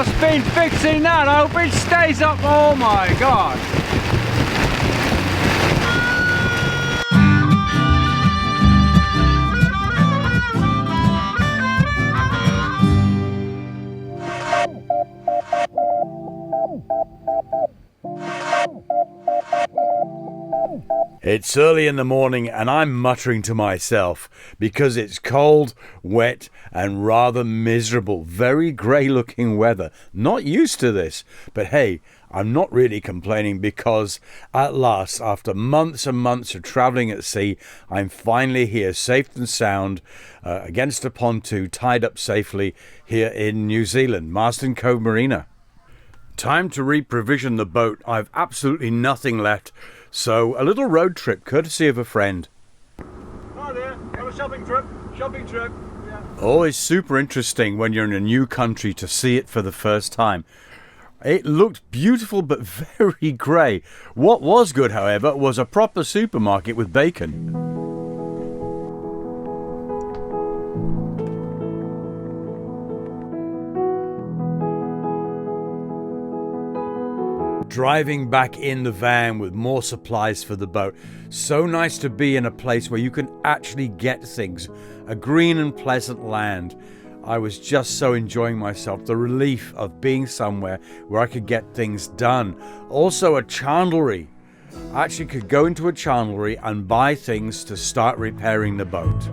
Just been fixing that. I hope it stays up. Oh my god. It's early in the morning and I'm muttering to myself because it's cold, wet and rather miserable. Very grey looking weather. Not used to this, but hey, I'm not really complaining because at last, after months and months of travelling at sea, I'm finally here safe and sound against a pontoon, tied up safely here in New Zealand, Marsden Cove Marina. Time to reprovision the boat. I've absolutely nothing left. So a little road trip, courtesy of a friend. Hi there, have a shopping trip. Yeah. Always super interesting when you're in a new country to see it for the first time. It looked beautiful but very grey. What was good, however, was a proper supermarket with bacon. Driving back in the van with more supplies for the boat. So nice to be in a place where you can actually get things. A green and pleasant land. I was just so enjoying myself. The relief of being somewhere where I could get things done. Also a chandlery. I actually could go into a chandlery and buy things to start repairing the boat.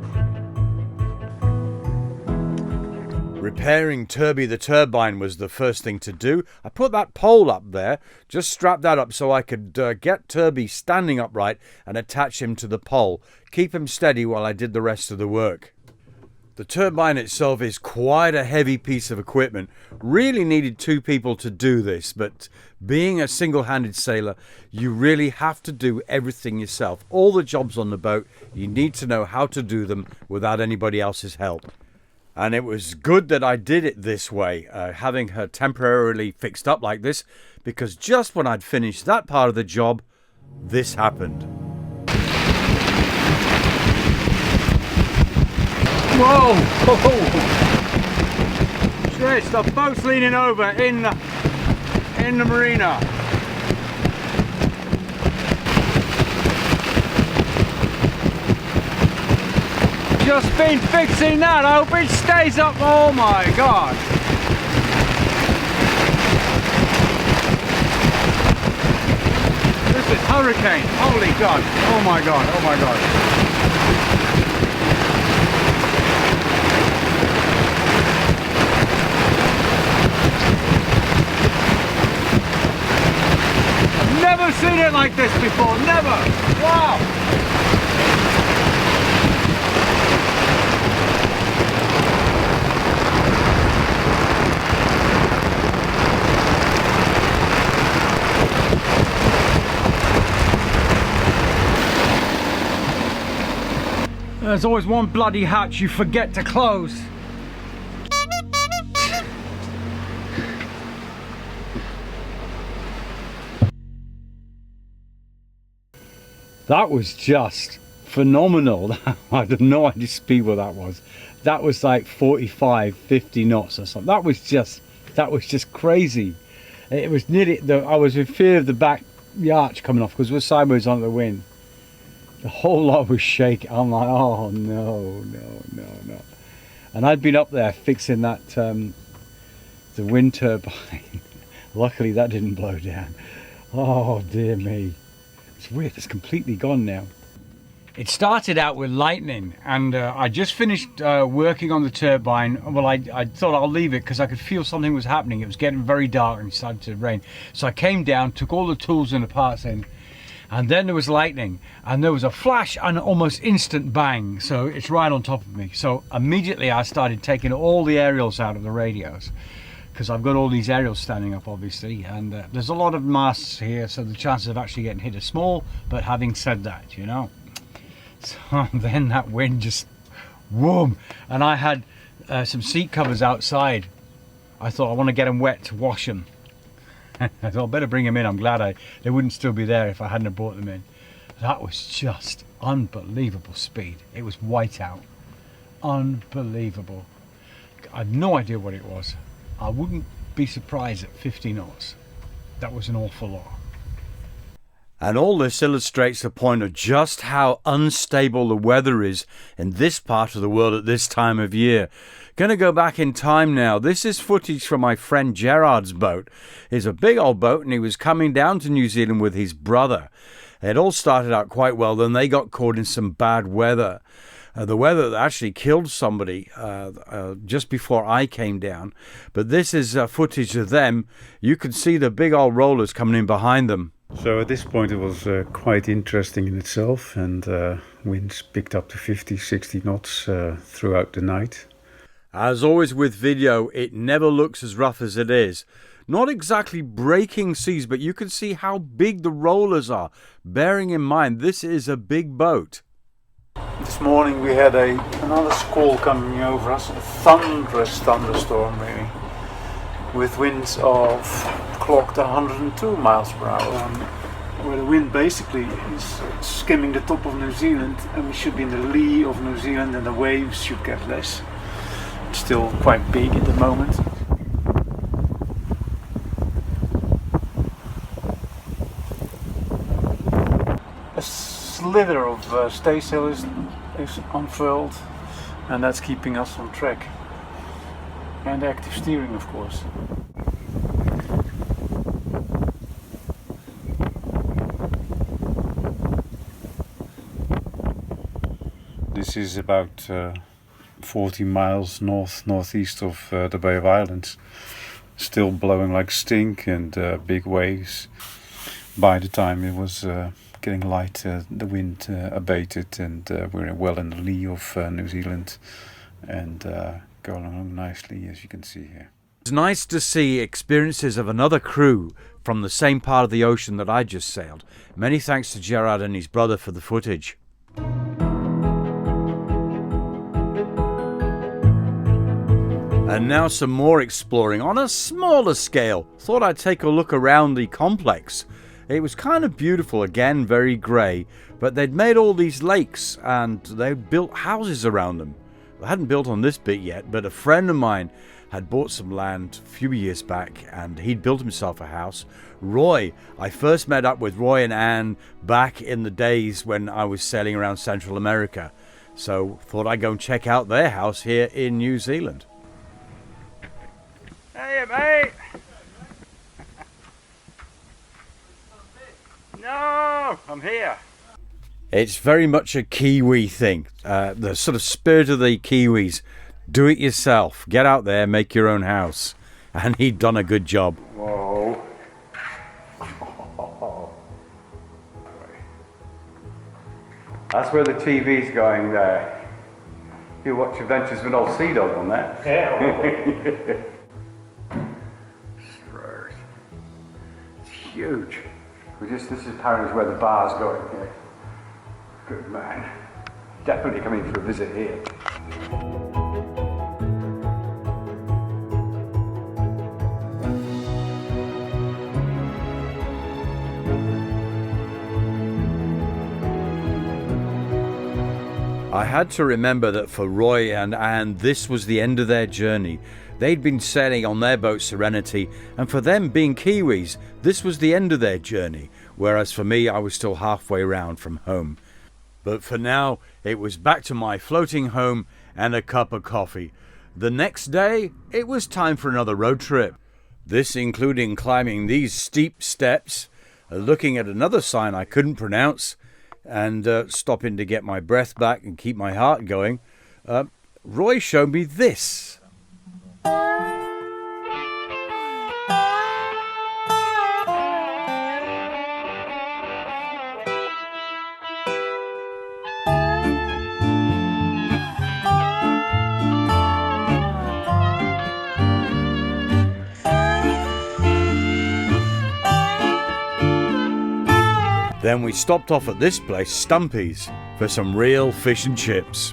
Repairing Turby the turbine was the first thing to do. I put that pole up there, just strapped that up so I could get Turby standing upright and attach him to the pole. Keep him steady while I did the rest of the work. The turbine itself is quite a heavy piece of equipment. Really needed two people to do this, but being a single-handed sailor, you really have to do everything yourself. All the jobs on the boat, you need to know how to do them without anybody else's help. And it was good that I did it this way, having her temporarily fixed up like this, because just when I'd finished that part of the job, this happened. Whoa! Trish, the boat's leaning over in the marina. Just been fixing that. I hope it stays up. Oh my god. This is hurricane. Holy god. Oh my god. Oh my god. I've never seen it like this before. Never. Wow. There's always one bloody hatch you forget to close. That was just phenomenal. I have no idea speed what that was. That was like 45, 50 knots or something. That was just crazy. It was nearly, I was in fear of the back arch coming off because we're sideways on the wind. The whole lot was shaking. I'm like, oh no. And I'd been up there fixing that, the wind turbine. Luckily that didn't blow down. Oh dear me. It's weird, it's completely gone now. It started out with lightning and I just finished working on the turbine. Well, I thought I'll leave it because I could feel something was happening. It was getting very dark and it started to rain. So I came down, took all the tools and the parts in, and then there was lightning and there was a flash and an almost instant bang. So it's right on top of me. So immediately I started taking all the aerials out of the radios because I've got all these aerials standing up obviously, and there's a lot of masts here, so the chances of actually getting hit are small. But having said that, you know, so then that wind just whoom, and I had some seat covers outside. I thought I want to get them wet to wash them. I thought I better bring them in. I'm glad they wouldn't still be there if I hadn't have brought them in. That was just unbelievable speed. It was white out. Unbelievable. I had no idea what it was. I wouldn't be surprised at 50 knots. That was an awful lot. And all this illustrates the point of just how unstable the weather is in this part of the world at this time of year. Going to go back in time now. This is footage from my friend Gerard's boat. It's a big old boat, and he was coming down to New Zealand with his brother. It all started out quite well, then they got caught in some bad weather. The weather that actually killed somebody just before I came down. But this is footage of them. You can see the big old rollers coming in behind them. So at this point it was quite interesting in itself, and winds picked up to 50-60 knots throughout the night. As always with video, it never looks as rough as it is. Not exactly breaking seas, but you can see how big the rollers are, bearing in mind this is a big boat. This morning we had another squall coming over us, a thunderous thunderstorm really, with winds of clocked 102 miles per hour, where the wind basically is skimming the top of New Zealand, and we should be in the lee of New Zealand, and the waves should get less. It's still quite big at the moment. A slither of Stadt Seal is unfurled, and that's keeping us on track. And active steering, of course. This is about 40 miles northeast of the Bay of Islands. Still blowing like stink, and big waves. By the time it was getting light, the wind abated, and we're well in the lee of New Zealand, and going along nicely, as you can see here. It's nice to see experiences of another crew from the same part of the ocean that I just sailed. Many thanks to Gerard and his brother for the footage. And now some more exploring on a smaller scale. Thought I'd take a look around the complex. It was kind of beautiful, again very grey, but they'd made all these lakes and they'd built houses around them. I hadn't built on this bit yet, but a friend of mine had bought some land a few years back and he'd built himself a house. Roy, I first met up with Roy and Anne back in the days when I was sailing around Central America. So thought I'd go and check out their house here in New Zealand. Hey mate! No, I'm here. It's very much a Kiwi thing. The sort of spirit of the Kiwis. Do it yourself. Get out there, make your own house. And he'd done a good job. Whoa. That's where the TV's going there. You watch Adventures with old Seadog on that. Yeah. It's huge. This is apparently where the bar's going here. Good man. Definitely coming for a visit here. I had to remember that for Roy and Anne, this was the end of their journey. They'd been sailing on their boat Serenity, and for them, being Kiwis, this was the end of their journey, whereas for me, I was still halfway round from home. But for now, it was back to my floating home and a cup of coffee. The next day, it was time for another road trip. This including climbing these steep steps, looking at another sign I couldn't pronounce, and stopping to get my breath back and keep my heart going. Roy showed me this. Then we stopped off at this place, Stumpy's, for some real fish and chips.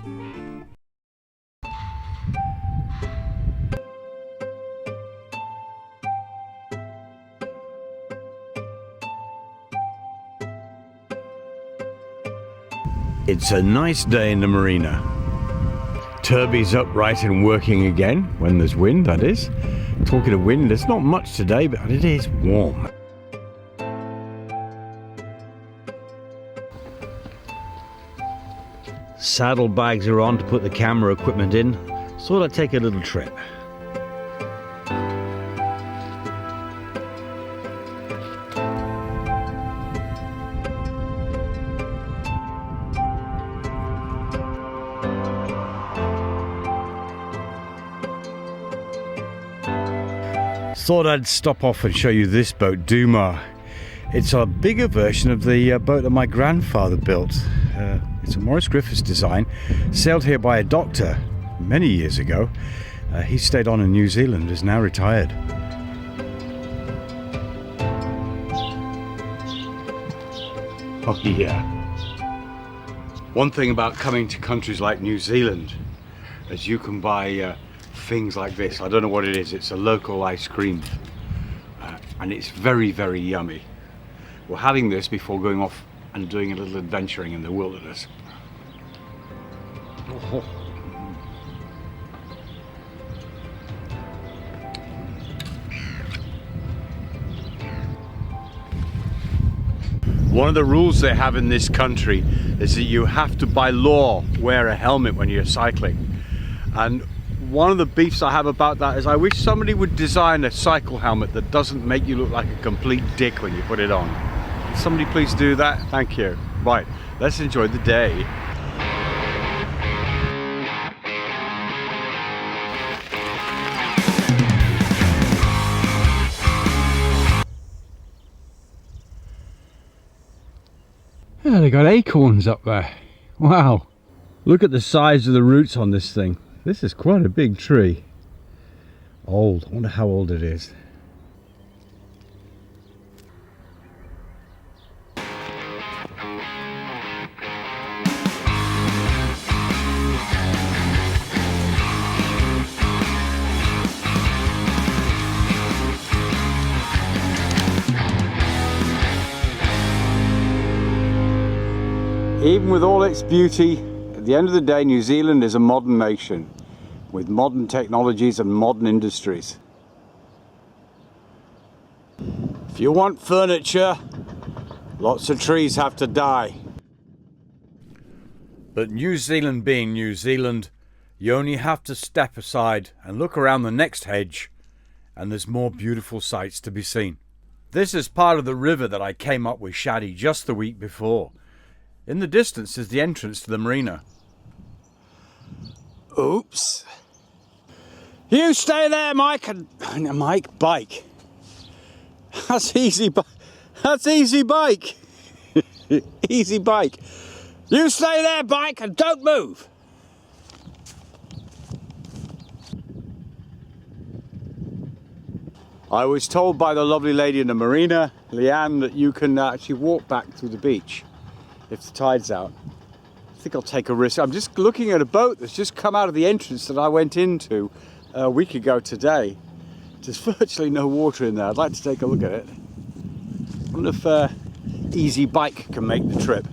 It's a nice day in the Marina. Turbie's upright and working again, when there's wind, that is. Talking of wind, there's not much today, but it is warm. Saddlebags are on to put the camera equipment in, so I'll take a little trip. Thought I'd stop off and show you this boat, Duma. It's a bigger version of the boat that my grandfather built. It's a Maurice Griffiths design, sailed here by a doctor many years ago. He stayed on in New Zealand, is now retired. Oh yeah. One thing about coming to countries like New Zealand is you can buy things like this. I don't know what it is. It's a local ice cream, and it's very, very yummy. We're having this before going off and doing a little adventuring in the wilderness. Oh. One of the rules they have in this country is that you have to, by law, wear a helmet when you're cycling. And one of the beefs I have about that is I wish somebody would design a cycle helmet that doesn't make you look like a complete dick when you put it on. Can somebody please do that? Thank you. Right, let's enjoy the day. Yeah, they got acorns up there. Wow. Look at the size of the roots on this thing. This is quite a big tree. Old. I wonder how old it is. Even with all its beauty, at the end of the day, New Zealand is a modern nation with modern technologies and modern industries. If you want furniture, lots of trees have to die. But New Zealand being New Zealand, you only have to step aside and look around the next hedge, and there's more beautiful sights to be seen. This is part of the river that I came up with Shaddy just the week before. In the distance is the entrance to the Marina. Oops. You stay there, Mike. Mike, bike. That's easy. That's easy bike. Easy bike. You stay there, bike, and don't move. I was told by the lovely lady in the Marina, Leanne, that you can actually walk back through the beach if the tide's out. I think I'll take a risk. I'm just looking at a boat that's just come out of the entrance that I went into a week ago today. There's virtually no water in there. I'd like to take a look at it. I wonder if Easy Bike can make the trip.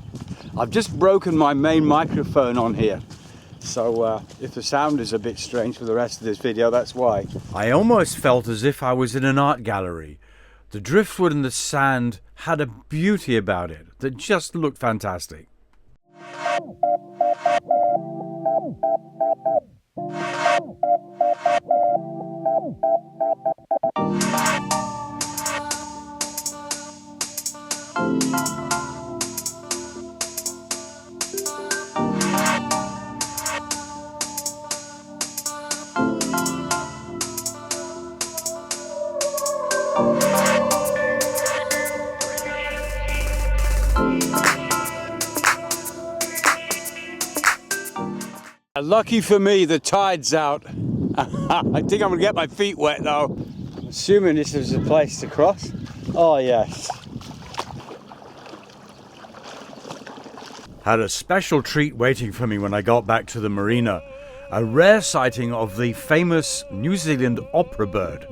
I've just broken my main microphone on here, so if the sound is a bit strange for the rest of this video, that's why. I almost felt as if I was in an art gallery. The driftwood and the sand had a beauty about it that just looked fantastic. Lucky for me, the tide's out. I think I'm gonna get my feet wet though. I'm assuming this is a place to cross. Oh yes. Had a special treat waiting for me when I got back to the Marina. A rare sighting of the famous New Zealand opera bird.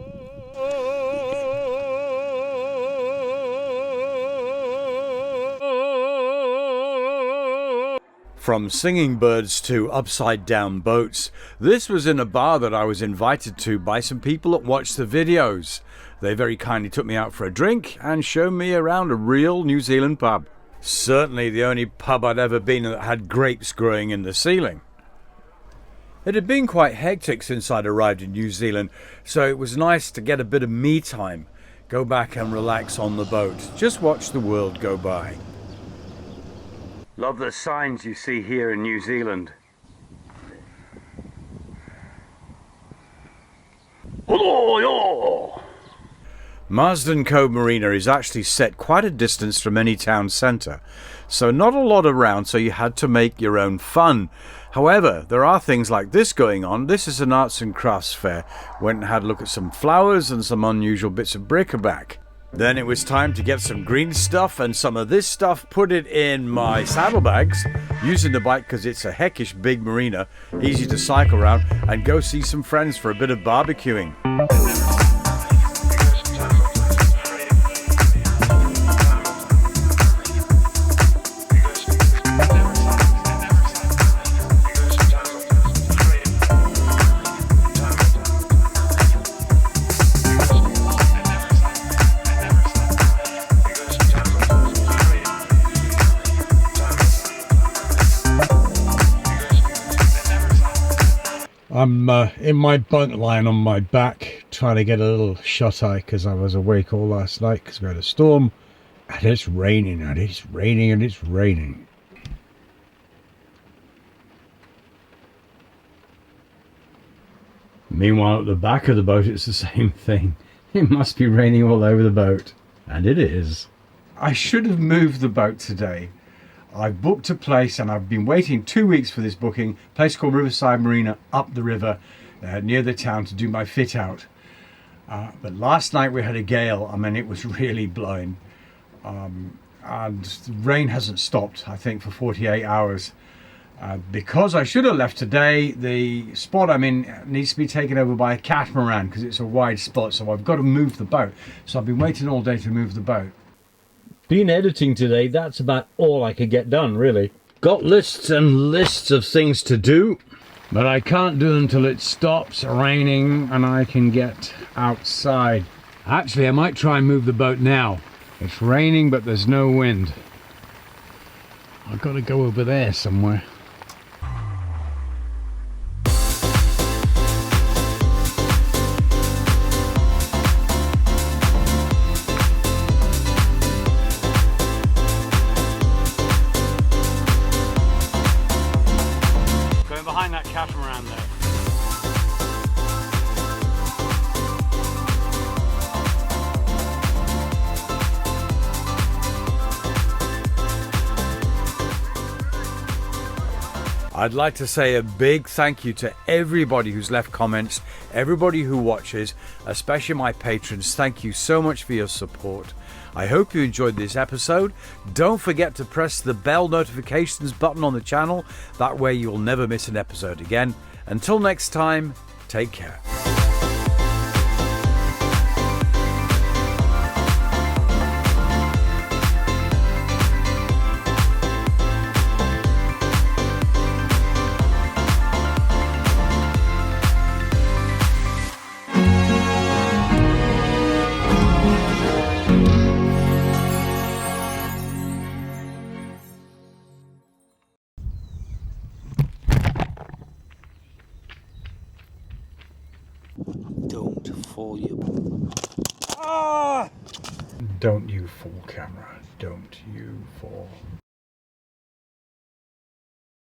From singing birds to upside down boats, this was in a bar that I was invited to by some people that watched the videos. They very kindly took me out for a drink and showed me around a real New Zealand pub. Certainly the only pub I'd ever been in that had grapes growing in the ceiling. It had been quite hectic since I'd arrived in New Zealand, so it was nice to get a bit of me time. Go back and relax on the boat. Just watch the world go by. Love the signs you see here in New Zealand. Marsden Cove Marina is actually set quite a distance from any town centre, so not a lot around, so you had to make your own fun. However, there are things like this going on. This is an arts and crafts fair. Went and had a look at some flowers and some unusual bits of bric-a-brac. Then it was time to get some green stuff and some of this stuff, put it in my saddlebags, using the bike because it's a heckish big marina, easy to cycle around, and go see some friends for a bit of barbecuing. I'm in my bunk lying on my back trying to get a little shut-eye because I was awake all last night because we had a storm and it's raining and it's raining and it's raining. Meanwhile at the back of the boat it's the same thing. It must be raining all over the boat, and it is. I should have moved the boat today. I've booked a place and I've been waiting 2 weeks for this booking, a place called Riverside Marina up the river near the town to do my fit out. But last night we had a gale. I mean, it was really blowing. And the rain hasn't stopped, I think, for 48 hours. Because I should have left today, the spot I'm in needs to be taken over by a catamaran because it's a wide spot, so I've got to move the boat. So I've been waiting all day to move the boat. Been editing today, that's about all I could get done, really. Got lists and lists of things to do, but I can't do them till it stops raining and I can get outside. Actually, I might try and move the boat now. It's raining, but there's no wind. I've got to go over there somewhere. Behind that catamaran there. I'd like to say a big thank you to everybody who's left comments, everybody who watches, especially my patrons. Thank you so much for your support. I hope you enjoyed this episode. Don't forget to press the bell notifications button on the channel. That way you'll never miss an episode again. Until next time, take care. Don't fall, you. Don't you fall, camera. Don't you fall.